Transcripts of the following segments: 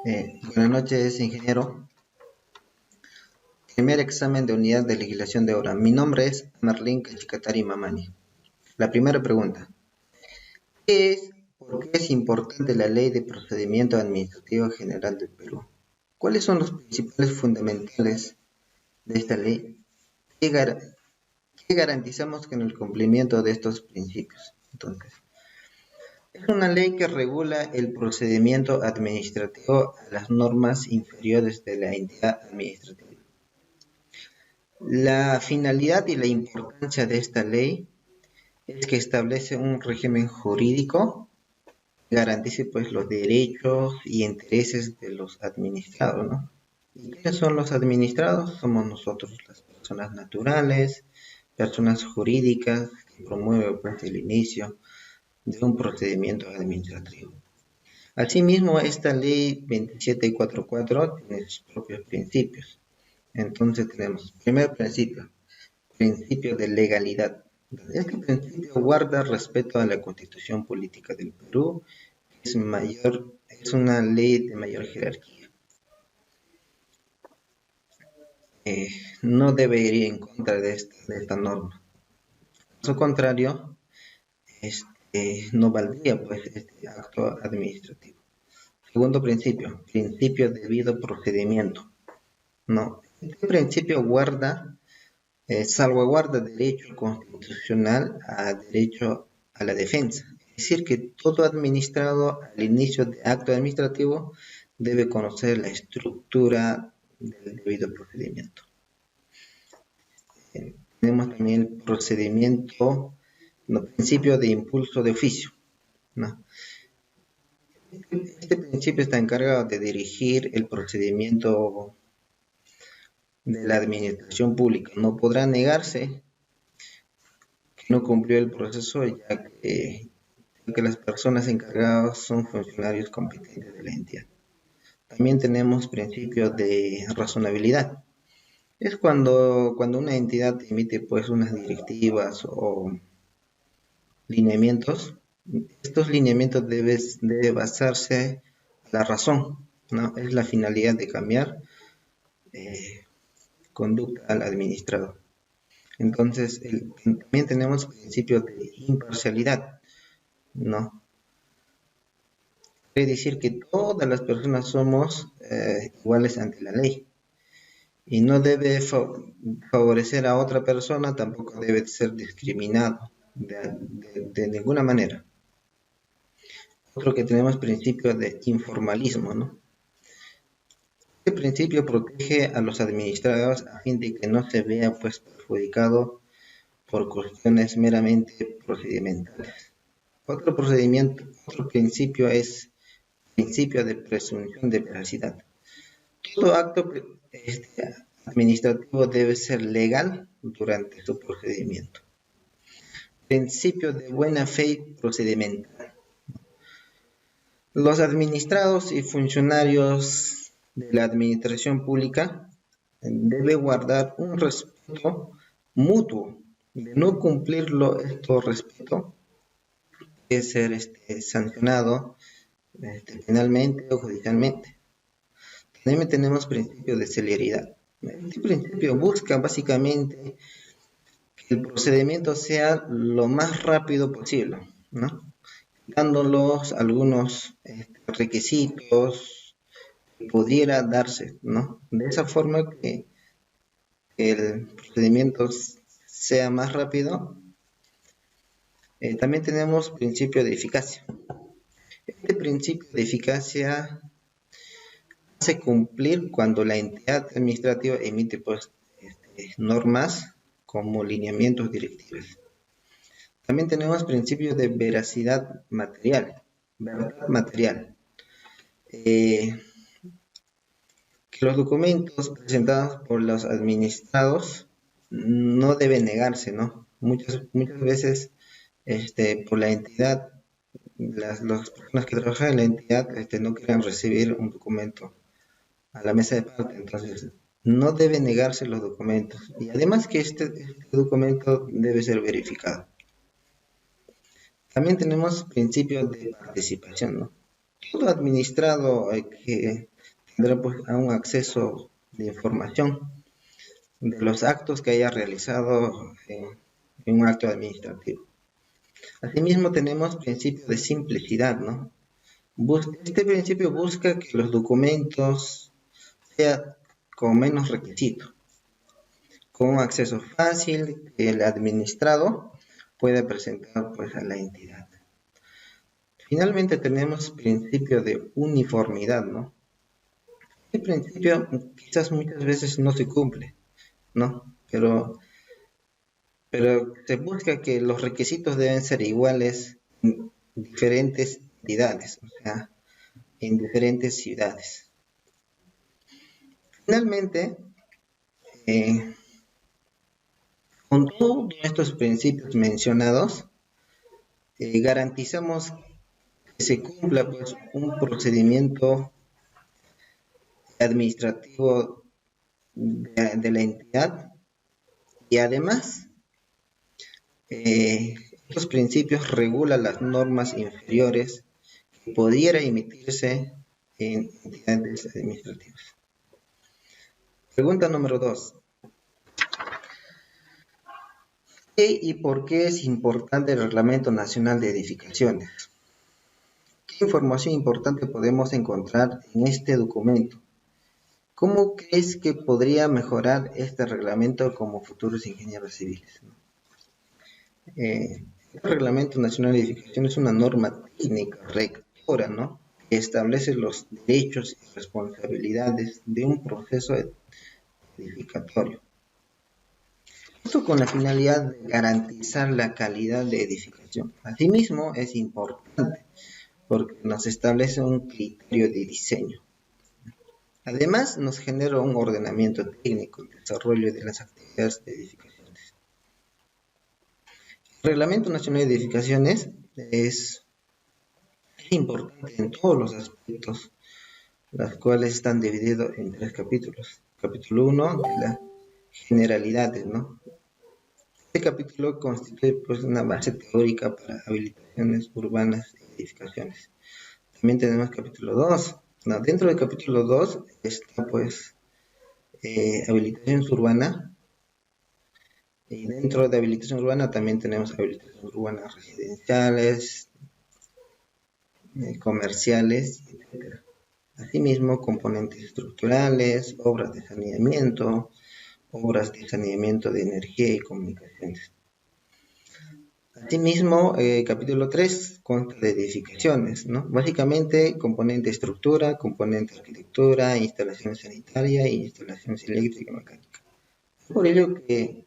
Buenas noches, ingeniero. Primer examen de unidad de legislación de obra. Mi nombre es Marlene Cachicatari Mamani. La primera pregunta. ¿Por qué es importante la Ley de Procedimiento Administrativo General del Perú? ¿Cuáles son los principales fundamentales de esta ley? ¿Qué, gar- qué garantizamos con el cumplimiento de estos principios? Entonces, es una ley que regula el procedimiento administrativo a las normas inferiores de la entidad administrativa. La finalidad y la importancia de esta ley es que establece un régimen jurídico que garantice pues los derechos y intereses de los administrados, ¿no? ¿Y quiénes son los administrados? Somos nosotros, las personas naturales, personas jurídicas que promueven pues el inicio de un procedimiento administrativo. Asimismo, esta ley 2744 tiene sus propios principios. Entonces tenemos, primer principio de legalidad. Este principio guarda respeto a la Constitución Política del Perú, que es una ley de mayor jerarquía. Eh, no debe ir en contra de esta norma. Por su contrario, no valdría pues este acto administrativo. Segundo principio de debido procedimiento. No, este principio salvaguarda derecho constitucional a derecho a la defensa. Es decir, que todo administrado al inicio de acto administrativo debe conocer la estructura del debido procedimiento. Tenemos también el procedimiento, no, principio de impulso de oficio, ¿no? Este principio está encargado de dirigir el procedimiento de la administración pública. No podrá negarse que no cumplió el proceso ya que las personas encargadas son funcionarios competentes de la entidad. También tenemos principios de razonabilidad. Es cuando una entidad emite pues unas directivas o lineamientos. Estos lineamientos debe basarse en la razón, ¿no? Es la finalidad de cambiar eh, conducta al administrador. Entonces, también tenemos principios de imparcialidad, ¿no? Quiere decir que todas las personas somos iguales ante la ley y no debe favorecer a otra persona, tampoco debe ser discriminado de ninguna manera. Otro que tenemos principio de informalismo, ¿no? Este principio protege a los administrados a fin de que no se vea pues perjudicado por cuestiones meramente procedimentales. Otro principio es principio de presunción de veracidad. Todo acto administrativo debe ser legal durante su procedimiento. Principio de buena fe procedimental. Los administrados y funcionarios de la administración pública deben guardar un respeto mutuo. De no cumplirlo, esto respeto puede ser sancionado penalmente o judicialmente. También tenemos principio de celeridad. Este principio busca básicamente que el procedimiento sea lo más rápido posible, ¿no? Dándolos algunos requisitos que pudiera darse, ¿no? De esa forma que el procedimiento sea más rápido. También tenemos principio de eficacia. Este principio de eficacia hace cumplir cuando la entidad administrativa emite pues, normas como lineamientos directivos. También tenemos principios de veracidad material, verdad material. Que los documentos presentados por los administrados no deben negarse, ¿no? Muchas veces por la entidad, las personas que trabajan en la entidad no quieren recibir un documento a la mesa de parte, entonces no debe negarse los documentos y además que este documento debe ser verificado. También tenemos principios de participación, ¿no? Todo administrado que tendrá pues a un acceso de información de los actos que haya realizado en un acto administrativo. Asimismo tenemos principio de simplicidad, ¿no? Este principio busca que los documentos sean con menos requisitos, con un acceso fácil que el administrado pueda presentar pues a la entidad. Finalmente tenemos principio de uniformidad, ¿no? Este principio quizás muchas veces no se cumple, ¿no? Pero se busca que los requisitos deben ser iguales en diferentes entidades, o sea, en diferentes ciudades. Finalmente, eh, con todos estos principios mencionados, garantizamos que se cumpla pues, un procedimiento administrativo de la entidad y además estos principios regulan las normas inferiores que pudiera emitirse en entidades administrativas. Pregunta número 2. ¿Qué y por qué es importante el Reglamento Nacional de Edificaciones? ¿Qué información importante podemos encontrar en este documento? ¿Cómo crees que podría mejorar este reglamento como futuros ingenieros civiles? El Reglamento Nacional de Edificaciones es una norma técnica rectora, ¿no? Que establece los derechos y responsabilidades de un proceso edificatorio. Esto con la finalidad de garantizar la calidad de edificación. Asimismo, es importante porque nos establece un criterio de diseño. Además, nos genera un ordenamiento técnico, el desarrollo de las actividades de edificaciones. El Reglamento Nacional de Edificaciones es importante en todos los aspectos, los cuales están divididos en 3 capítulos. Capítulo 1 de las generalidades, ¿no? Este capítulo constituye pues, una base teórica para habilitaciones urbanas y edificaciones. También tenemos capítulo 2. No, dentro del capítulo 2 está pues habilitaciones urbanas. Y dentro de habilitación urbana también tenemos habilitaciones urbanas residenciales, comerciales, etc. Asimismo, componentes estructurales, obras de saneamiento de energía y comunicaciones. Asimismo, capítulo 3 consta de edificaciones, ¿no? Básicamente, componente estructura, componente arquitectura, instalaciones sanitarias e instalaciones eléctricas y mecánicas. Por ello que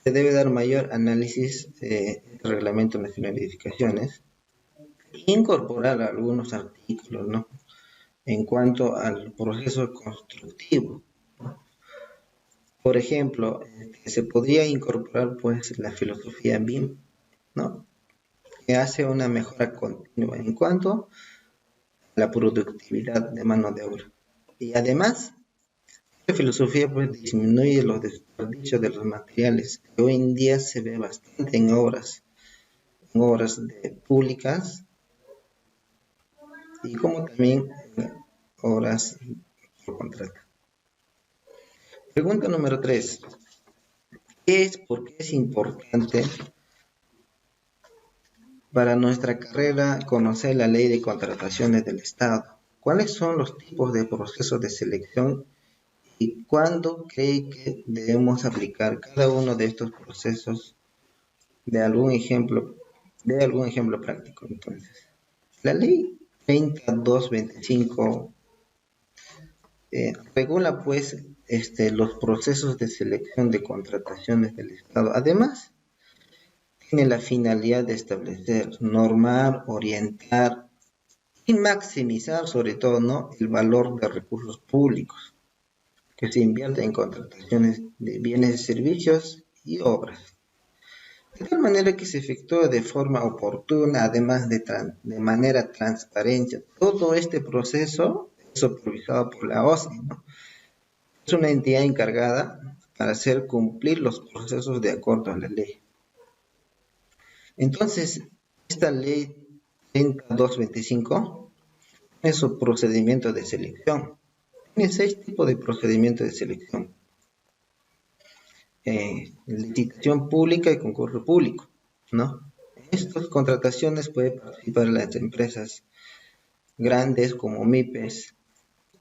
se debe dar mayor análisis del Reglamento Nacional de Edificaciones e incorporar algunos artículos, ¿no? En cuanto al proceso constructivo. Por ejemplo, se podría incorporar pues la filosofía BIM, ¿no? Que hace una mejora continua en cuanto a la productividad de mano de obra. Y además, esta filosofía pues disminuye los desperdicios de los materiales, que hoy en día se ve bastante en obras públicas y como también en obras por contrato. Pregunta número 3. ¿Por qué es importante para nuestra carrera conocer la ley de contrataciones del Estado? ¿Cuáles son los tipos de procesos de selección y cuándo cree que debemos aplicar cada uno de estos procesos de algún ejemplo práctico? Entonces, la ley 3225 regula pues los procesos de selección de contrataciones del Estado. Además, tiene la finalidad de establecer, normar, orientar y maximizar sobre todo, ¿no?, el valor de recursos públicos que se invierte en contrataciones de bienes y servicios y obras. De tal manera que se efectúe de forma oportuna, además de manera transparente. Todo este proceso es supervisado por la OCDE, ¿no? Es una entidad encargada para hacer cumplir los procesos de acuerdo a la ley. Entonces, esta ley 3225 es su procedimiento de selección. Tiene 6 tipos de procedimientos de selección. Licitación pública y concurso público, ¿no? En estas contrataciones pueden participar las empresas grandes como MIPES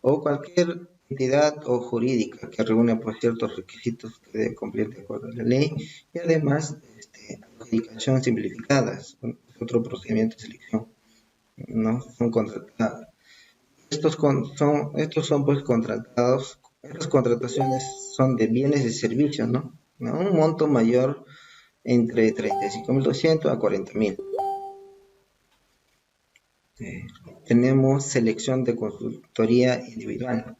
o cualquier entidad o jurídica que reúne pues, ciertos requisitos que debe cumplir de acuerdo a la ley y además adjudicación simplificada, es otro procedimiento de selección, ¿no? Son contratados. Estos son pues contratados, estas contrataciones son de bienes y servicios, ¿no? Un monto mayor entre 35.200 a 40.000. Tenemos selección de consultoría individual.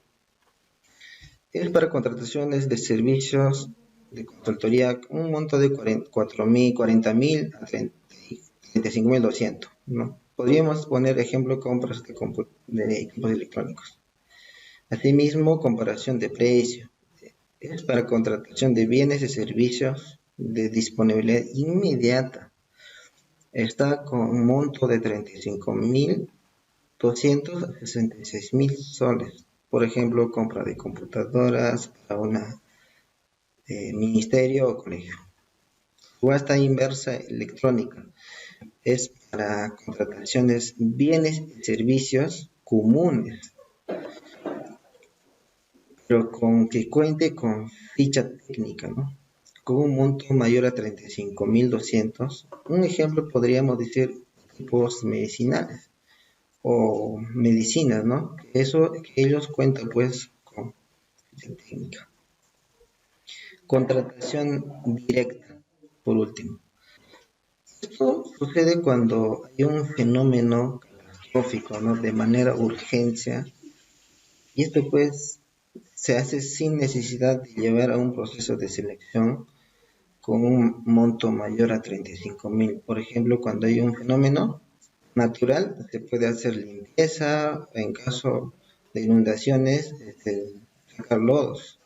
Es para contrataciones de servicios de consultoría un monto de 40.000 a 35.200, ¿no? Podríamos poner ejemplo compras de equipos electrónicos. Asimismo, comparación de precio. Es para contratación de bienes y servicios de disponibilidad inmediata. Está con un monto de 35.200 a 66.000 soles. Por ejemplo, compra de computadoras para un ministerio o colegio. Subasta inversa electrónica. Es para contrataciones bienes y servicios comunes, pero con que cuente con ficha técnica, ¿no? Con un monto mayor a 35.200. Un ejemplo podríamos decir equipos medicinales o medicinas, ¿no? Que ellos cuentan pues con ficha técnica. Contratación directa, por último. Esto sucede cuando hay un fenómeno catastrófico, ¿no? De manera urgencia, y esto pues se hace sin necesidad de llevar a un proceso de selección con un monto mayor a 35.000. Por ejemplo, cuando hay un fenómeno natural, se puede hacer limpieza, en caso de inundaciones, sacar lodos,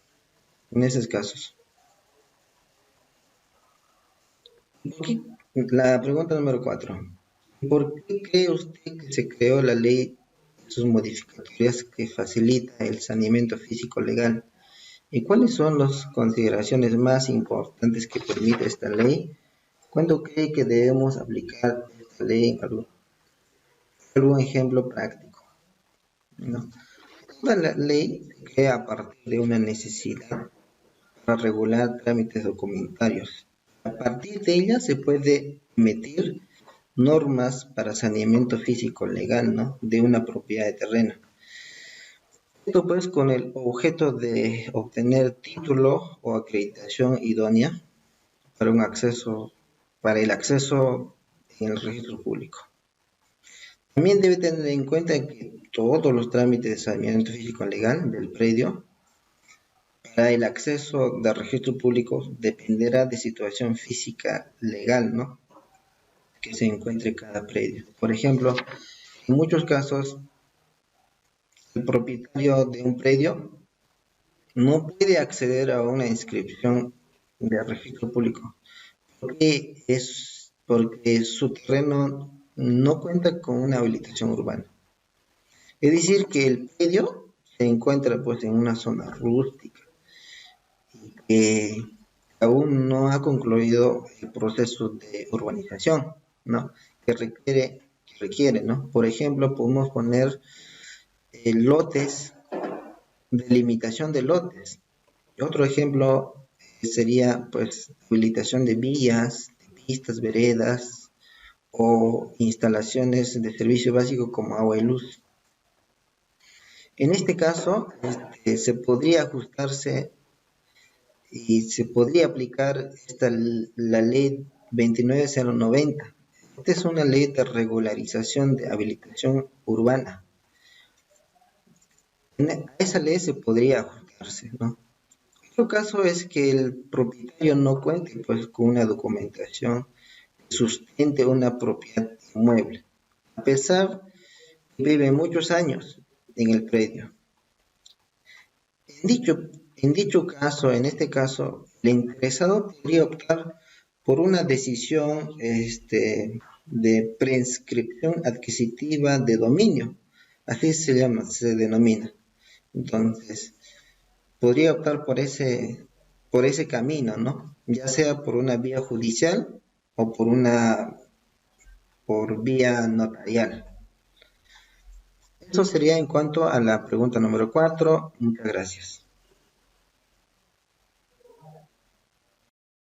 en esos casos. La pregunta número 4. ¿Por qué cree usted que se creó la ley y sus modificatorias que facilita el saneamiento físico legal? ¿Y cuáles son las consideraciones más importantes que permite esta ley? ¿Cuándo cree que debemos aplicar esta ley? ¿Algún ejemplo práctico? ¿No? Toda la ley se crea a partir de una necesidad para regular trámites documentarios. A partir de ella se puede emitir normas para saneamiento físico legal, ¿no? De una propiedad de terreno. Esto pues con el objeto de obtener título o acreditación idónea para el acceso en el registro público. También debe tener en cuenta que todos los trámites de saneamiento físico legal del predio para el acceso del registro público dependerá de situación física legal, ¿no? Que se encuentre cada predio. Por ejemplo, en muchos casos el propietario de un predio no puede acceder a una inscripción de registro público porque su terreno no cuenta con una habilitación urbana. Es decir, que el predio se encuentra pues en una zona rústica y que aún no ha concluido el proceso de urbanización, ¿no? Que requiere, ¿no? Por ejemplo, podemos poner lotes, delimitación de lotes. Otro ejemplo sería pues habilitación de vías, de pistas, veredas o instalaciones de servicio básico como agua y luz. En este caso, se podría ajustarse y se podría aplicar la ley 29090. Esta es una ley de regularización de habilitación urbana. A esa ley se podría ajustarse, ¿no? Otro caso es que el propietario no cuente pues con una documentación que sustente una propiedad inmueble, a pesar que vive muchos años en el predio. En este caso, el interesado podría optar por una decisión de prescripción adquisitiva de dominio, así se denomina, Entonces, podría optar por ese camino, ¿no? Ya sea por una vía judicial o por vía notarial. Eso sería en cuanto a la pregunta número 4. Muchas gracias.